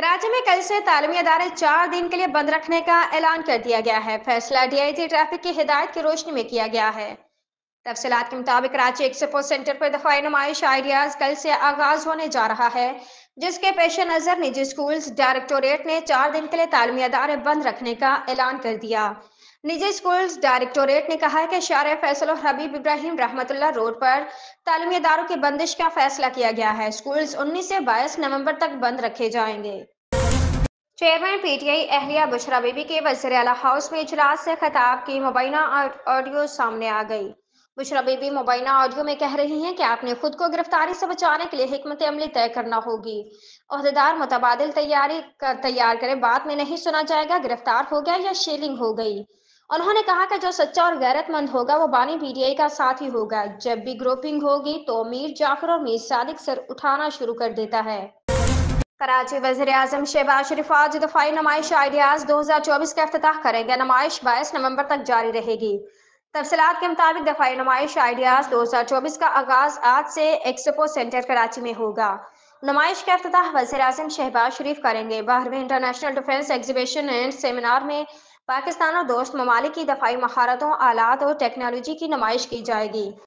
कराची में कल से तालीमी इदारे 4 दिन के लिए बंद रखने का ऐलान कर दिया गया है। फैसला DIT ट्रैफिक की हिदायत की रोशनी में किया गया है। तफसीलात के मुताबिक कराची एक्सपो सेंटर पर दफाई नुमाइश आइडियाज कल से आगाज होने जा रहा है, जिसके पेश नज़र निजी स्कूल्स डायरेक्टोरेट ने 4 दिन के लिए तालीमी इदारे बंद रखने का ऐलान कर दिया। निजी स्कूल्स डायरेक्टोरेट ने कहा है कि शारिया फैसल और हबीब इब्राहिम रहमतुल्लाह रोड पर तालीमी इदारों की बंदिश का फैसला किया गया है। स्कूल्स 19 से 22 नवंबर तक बंद रखे जाएंगे। चेयरमैन PTI अहलिया बुशरा बीबी के वज़ीर आला हाउस में इजलास से खिताब की मुबैना ऑडियो सामने आ गई। बुशरा बीबी मुबैना ऑडियो में कह रही हैं कि आपने खुद को गिरफ्तारी से बचाने के लिए हिकमत अमली तय करना होगी। ओहदेदार मुतबादिल तैयार करें, बाद में नहीं सुना जाएगा गिरफ्तार हो गया या शेलिंग हो गई। उन्होंने कहा कि जो सच्चा और गैरतमंद होगा वो बानी PTI का साथी होगा। जब भी ग्रुपिंग होगी तो मीर जाफर और मीर सादिक सर उठाना शुरू कर देता है। कराची वज़ीर आज़म शहबाज शरीफ आज दफाई नुमाइश आइडियाज 2024 का इफ्तिताह करेंगे। नुमाइश 22 नवंबर तक जारी रहेगी। तफसीलात के मुताबिक दफाई नुमाइश आइडियाज 2024 का आगाज आज से एक्सपो सेंटर कराची में होगा। नुमाइश का इफ्तिताह वज़ीर आज़म शहबाज शरीफ करेंगे। 12वें international defence exhibition and seminar में पाकिस्तान और दोस्त ममालिक की दफाई महारतों, आलात और टेक्नोलॉजी की नुमाइश की जाएगी।